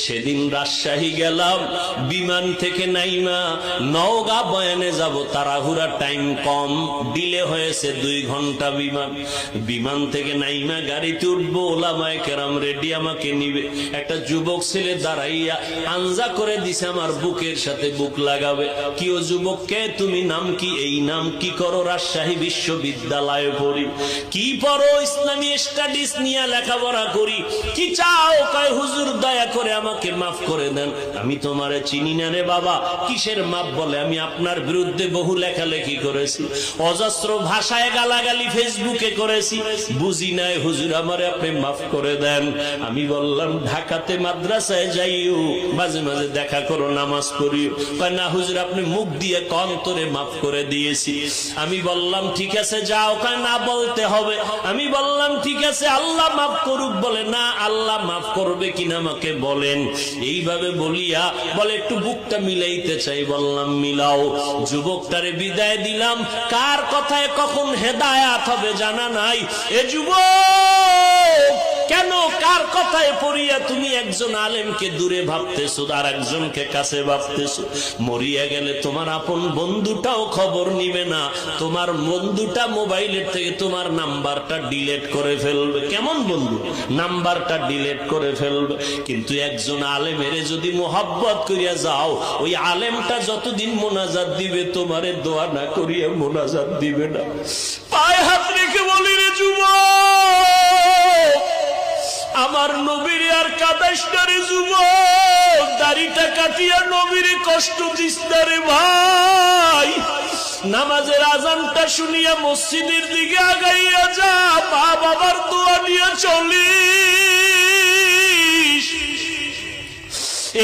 সেদিন রাজশাহী গেলাম, বিমান থেকে নাইমা নওগাঁ বয়ানে যাব, তাড়াহুড়া, টাইম কম, ডিলে হয়েছে 2 ঘন্টা বিমান থেকে নাইমা গাড়িতে উঠবো, ওলামায়ে কেরাম রেডি, আমাকে নিবে। একটা যুবক ছেলে দাঁড়াইয়া আঞ্জা করে দিছে আমার বুকের সাথে বুক লাগাবে। কি ও যুবক, কে তুমি, নাম কি? এই নাম। কি করো? রাজশাহী বিশ্ববিদ্যালয়ে পড়ি। কি পড়ো? ইসলামী স্টাডিজ নিয়ে লেখাপড়া করি। কি চাও? কয় হুজুর দয়া করে আমাকে মাফ করে দেন, আমি তোমারে চিনি না রে বাবা। কিসের মাফ? বলে আমি আপনার বিরুদ্ধে বহু লেখালেখি করেছি, অজস্র ভাষায় গালাগালি ফেসবুকে করেছি, বুঝি নাই হুজুর, আমারে আপনি মাফ করে দেন। আমি বললাম ঢাকাতে মাদ্রাসায় যাইও, মাঝে মাঝে দেখা করো, নামাজ পড়িও। কয় না হুজুর, আপনি মুখ দিয়ে অন্তরে মাফ করে দিয়েছি। আমি বললাম ঠিক আছে যাও। কয় না, বলতে হবে। আমি বললাম ঠিক আছে, আল্লাহ মাফ করুক। বলে না, আল্লাহ মাফ করবে কিনা আমাকে বলেন। এইভাবে বলিয়া বলে একটু বুকটা মিলাইতে চাই। বললাম মিলাও। যুবকটারে বিদায় দিলাম। কার কথায় কখন হেদায়াত হবে জানা নাই। এ যুবক, কেন কার কথায় পড়িয়া তুমি একজন আলেমকে দূরে ভাবতেছো আর একজনকে কাছে ভাবতেছো? মরিয়া গেলে তোমার আপন বন্ধুটাও খবর নিবে না, তোমার বন্ধুটা মোবাইলের থেকে তোমার নাম্বারটা ডিলিট করে ফেলবে। কেমন বন্ধু? নাম্বারটা ডিলিট করে ফেলবে। কিন্তু একজন আলেমের যদি মোহাব্বত করিয়া যাও, ওই আলেমটা যতদিন মোনাজাত দিবে তোমারে দোয়া না করিয়া মোনাজাত দিবে না। পায়ে হাত রেখে বলি, রে যুবক, আমার নবীর আর কাদাইস না রে যুবক, দাড়িটা কাটিয়া নবীর কষ্ট দিস না রে ভাই। নামাজের আজানটা শুনিয়া মসজিদের দিকে আগাইয়া যা, মা বাবার দোয়া নিয়ে চলিস।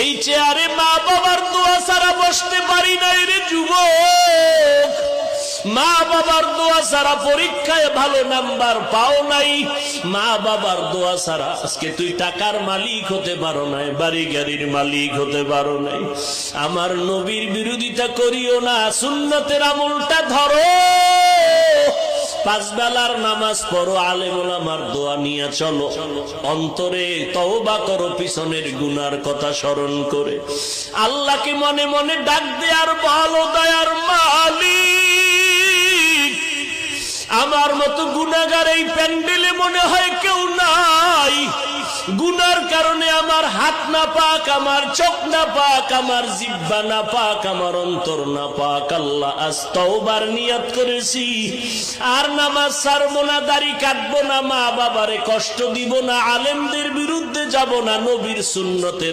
এই চেয়ারে মা বাবার দোয়া ছাড়া বসতে পারি নাই রে যুবক। মা বাবার দোয়া ছাড়া পরীক্ষায় ভালো নাম্বার পাও নাই। মা বাবার দোয়া ছাড়া আজকে তুই টাকার মালিক হতে পারো নাই, বাড়ি গাড়ির মালিক হতে পারো নাই। আমার নবীর বিরোধিতা করিও না, সুন্নতের আমলটা ধরো, 5 বেলার নামাজ পড়ো, আলেম ওলামার দোয়া নিয়ে চলো, অন্তরে তওবা করো পিছনের গুনার কথা স্মরণ করে। আল্লাহকে মনে মনে ডাক দে আর বলো, দয়ার মালিক, আমার মতো গুনাহগার এই প্যান্ডেলে মনে হয় কেউ নাই। গুনার কারণে আমার হাত না পাক, আমার চোখ না পাক, আমার জিহ্বা না পাক, আমার অন্তর না পাক। আল্লাহ, আজ তওবার নিয়ত করেছি, আর নামাজ ছাড়বো না, দাড়ি কাটবো না, মা বাবারে কষ্ট দিব না, আলেমদের বিরুদ্ধে যাব না, নবীর সুন্নতের